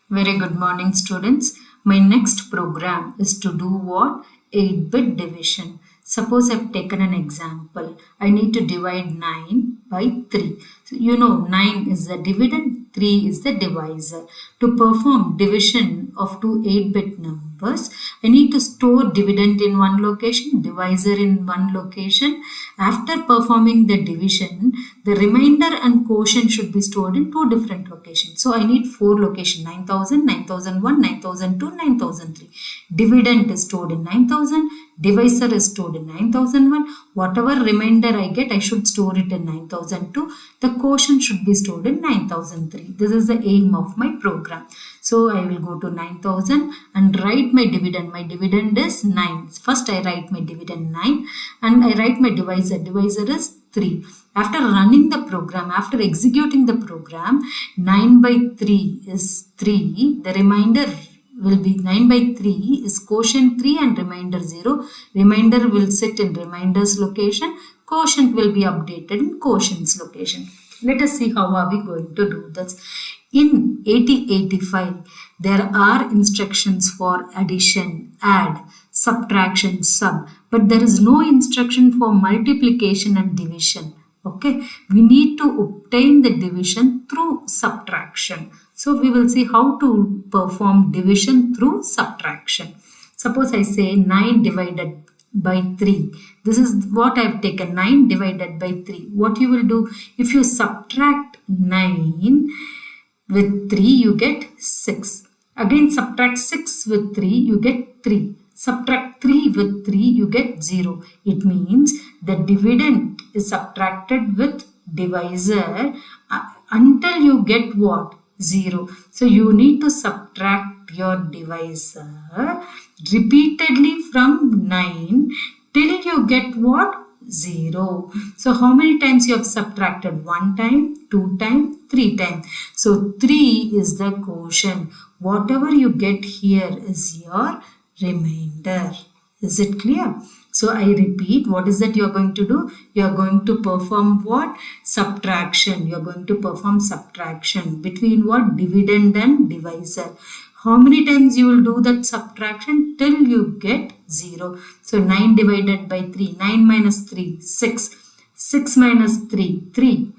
Very good morning, students. My next program is to do what? 8-bit division. Suppose I've taken an example. I need to divide 9 by 3. So, 9 is the dividend, 3 is the divisor. To perform division of two 8-bit numbers, I need to store dividend in one location, divisor in one location. After performing the division, the remainder and quotient should be stored in two different locations. So I need 4 locations: 9000, 9001, 9002, 9003. Dividend is stored in 9000, divisor is stored in 9001. Whatever remainder I get, I should store it in 9002. The quotient should be stored in 9003. This is the aim of my program. So I will go to 9000 and write my dividend. My dividend is 9. First I write my dividend 9 and I write my divisor. Divisor is 3. After running the program, after executing the program, 9 by 3 is 3. The remainder will be 9 by 3 is quotient 3 and remainder 0. Remainder will sit in reminder's location. Quotient will be updated in quotient's location. Let us see how are we going to do this. In 8085, there are instructions for addition, add, subtraction, sub, but there is no instruction for multiplication and division. Okay, we need to obtain the division through subtraction. So we will see how to perform division through subtraction. Suppose I say 9 divided by 3. This is what I have taken, 9 divided by 3. What you will do, if you subtract 9 with 3, you get 6. Again subtract 6 with 3, you get 3. Subtract 3 with 3, you get 0. It means the dividend is subtracted with divisor until you get what? 0. So you need to subtract your divisor repeatedly from 9 till you get what? 0. So how many times you have subtracted? 1 time, 2 times, 3 times. So 3 is the quotient. Whatever you get here is your remainder. Is it clear? So I repeat, what is that you are going to do? You are going to perform what? Subtraction. You are going to perform subtraction between what? Dividend and divisor. How many times you will do that subtraction? Till you get 0. So 9 divided by 3. 9 minus 3, 6. 6 minus 3, 3.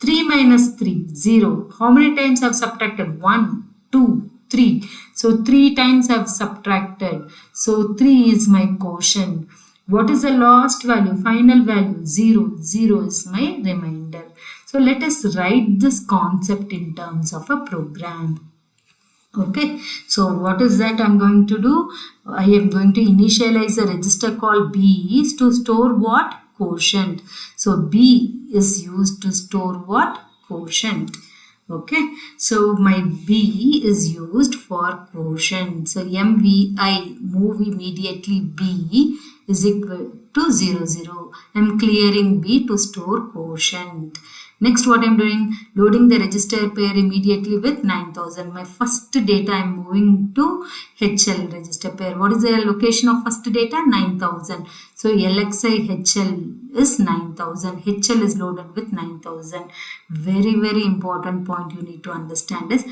3 minus 3, 0. How many times I have subtracted? 1, 2, 3. So 3 times I have subtracted. So 3 is my quotient. What is the last value? Final value? 0. 0 is my remainder. So let us write this concept in terms of a program. Okay, so what is that I'm going to do? I am going to initialize a register called B to store what? Quotient. So B is used to store what? Quotient. Okay, so my B is used for quotient. So MVI, move immediately B, is equal to 0, 0. I'm clearing B to store quotient. Next, what I'm doing, loading the register pair immediately with 9000. My first data I'm moving to HL register pair. What is the location of first data? 9000. So LXI HL is 9000. HL is loaded with 9000. Very, very important point you need to understand is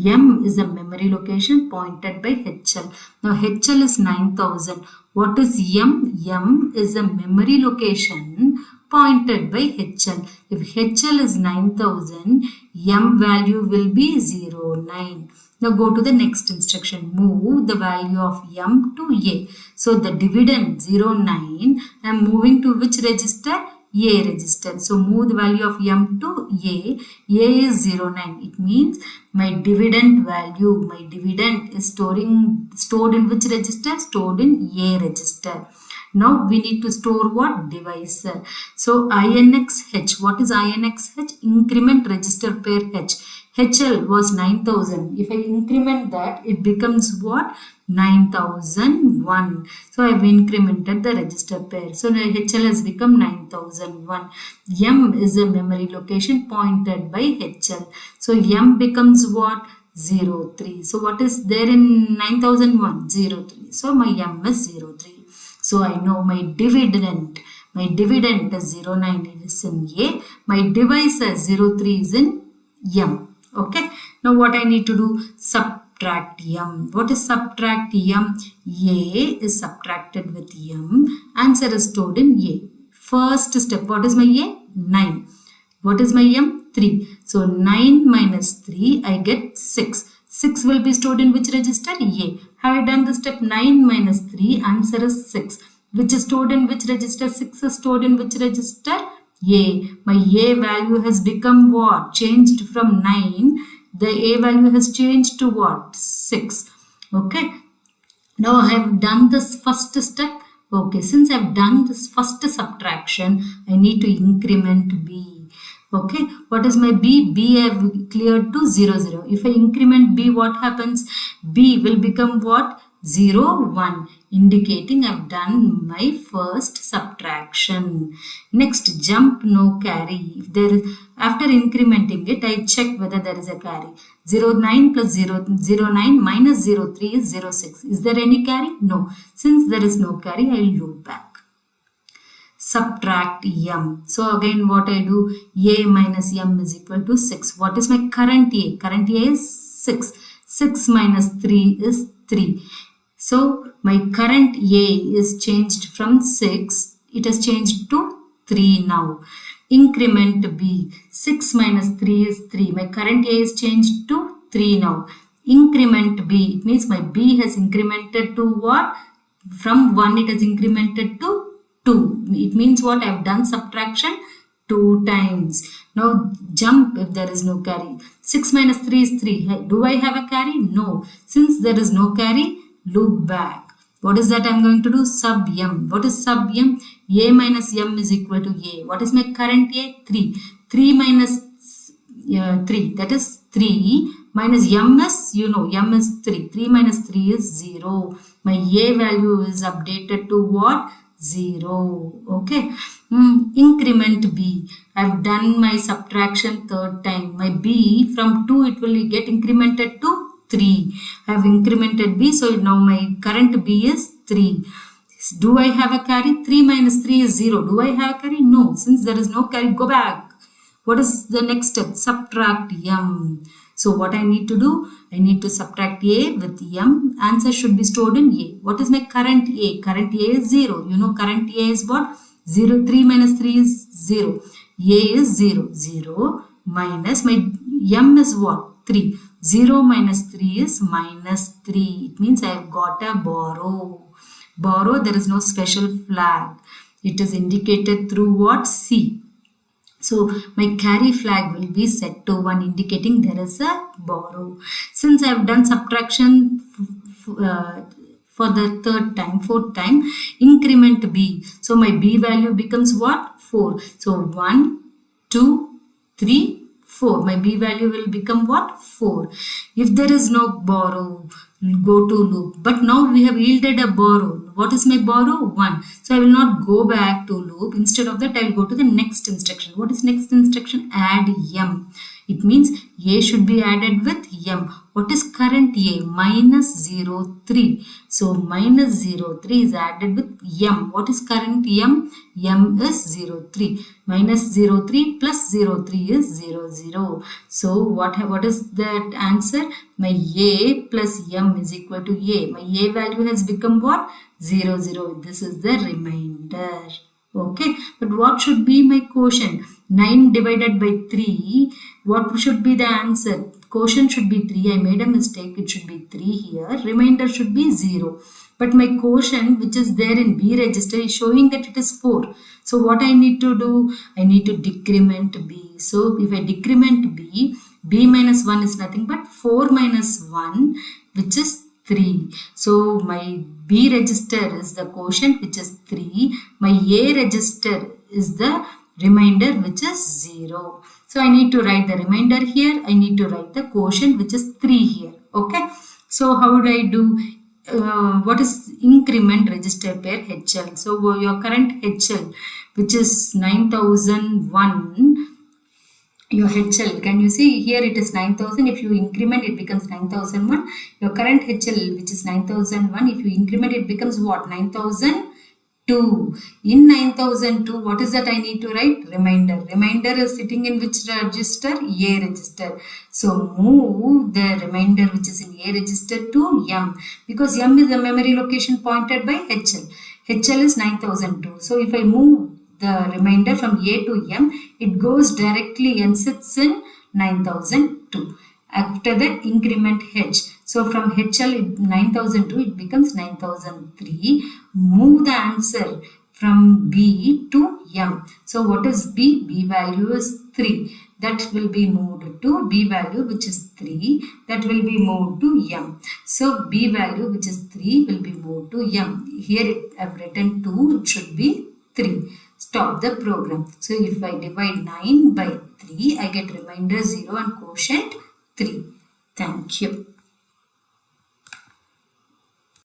M is a memory location pointed by HL. Now HL is 9000. What is M? M is a memory location pointed by HL. If HL is 9000, M value will be 09. Now go to the next instruction. Move the value of M to A. So the dividend 09, I am moving to which register? A register. So move the value of M to A. A is 09. It means my dividend value, my dividend is stored in which register? Stored in A register. Now we need to store what? Divisor. So INXH. What is INXH? Increment register pair H. HL was 9000. If I increment that, it becomes what? 9001. So I have incremented the register pair. So now HL has become 9001. M is a memory location pointed by HL. So M becomes what? 03. So what is there in 9001? 03. So my M is 03. So I know my dividend is 09, it is in A. My divisor 03 is in M. Okay. Now what I need to do? Subtract subtract m. What is subtract m? A is subtracted with m. Answer is stored in A. First step, what is my A? 9. What is my m? 3. So 9 minus 3, I get 6. 6 will be stored in which register? A. Have I done the step? 9 minus 3, answer is 6. Which is stored in which register? 6 is stored in which register? A. My A value has become what? Changed from 9. The A value has changed to what? 6. Okay. Now I have done this first step. Okay. Since I have done this first subtraction, I need to increment B. Okay, what is my B? B I have cleared to 0, 0. If I increment B, what happens? B will become what? 0, 1, indicating I have done my first subtraction. Next, jump no carry. If there is, after incrementing it, I check whether there is a carry. 0, 9 plus 0, 0, 9 minus 0, 3 is 0, 6. Is there any carry? No. Since there is no carry, I will loop back. Subtract m. So again what I do, a minus m is equal to 6. What is my current a? Current a is 6. 6 minus 3 is 3. So my current a is changed from 6. It has changed to 3 now. Increment b. 6 minus 3 is 3. My current a is changed to 3 now. Increment b. It means my b has incremented to what? From 1 it has incremented to 2. It means what? I have done subtraction 2 times. Now jump if there is no carry. 6 minus 3 is 3. Do I have a carry? No. Since there is no carry, loop back. What is that I am going to do? Sub m. What is sub m? A minus m is equal to a. What is my current a? 3. 3 minus 3. That is 3. Minus m is, you know, m is 3. 3 minus 3 is 0. My a value is updated to what? 0. Okay. Increment b. I have done my subtraction third time. My b from 2 it will get incremented to 3. I have incremented b. So now my current b is 3. Do I have a carry? 3 minus 3 is 0. Do I have a carry? No. Since there is no carry, go back. What is the next step? Subtract m. So what I need to do? I need to subtract a with m. Answer should be stored in a. What is my current a? Current a is 0. You know current a is what? 0. 3 minus 3 is 0. A is 0. 0 minus my m is what? 3. 0 minus 3 is minus 3. It means I have got a borrow. Borrow, there is no special flag. It is indicated through what? C. So my carry flag will be set to 1, indicating there is a borrow. Since I have done subtraction for the third time, fourth time, increment b. So my b value becomes what? 4. So 1, 2, 3, 4. My b value will become what? 4. If there is no borrow, go to loop. But now we have yielded a borrow. What is my borrow? 1. So I will not go back to loop. Instead of that, I will go to the next instruction. What is next instruction? Add m. It means a should be added with m. What is current a? Minus 0, 3. So minus 0, 3 is added with m. What is current m? M is 0, 3. Minus 0, 3 plus 0, 3 is 0, 0. So what is that answer? My a plus m is equal to a. My a value has become what? 0, 0. This is the remainder. Okay. But what should be my quotient? 9 divided by 3. What should be the answer? Quotient should be 3. I made a mistake. It should be 3 here. Remainder should be 0. But my quotient which is there in B register is showing that it is 4. So what I need to do? I need to decrement B. So if I decrement B, B minus 1 is nothing but 4 minus 1, which is 3. So my B register is the quotient which is 3. My A register is the remainder which is 0. So I need to write the remainder here. I need to write the quotient which is 3 here. Okay. So how would I do? What is increment register pair HL? So your current HL which is 9001. Your HL, can you see here it is 9000. If you increment it becomes 9001. Your current HL which is 9001. If you increment it becomes what? 9002. 2. In 9002, what is that I need to write? Remainder. Remainder is sitting in which register? A register. So move the remainder which is in A register to M, because M is the memory location pointed by HL. HL is 9002. So if I move the remainder from A to M, it goes directly and sits in 9002. After that, increment H. So from HL 9002, it becomes 9003. Move the answer from B to M. So what is B? B value is 3. That will be moved to B value, which is 3. That will be moved to M. So B value, which is 3, will be moved to M. Here I have written 2. It should be 3. Stop the program. So if I divide 9 by 3, I get remainder 0 and quotient 3. Thank you.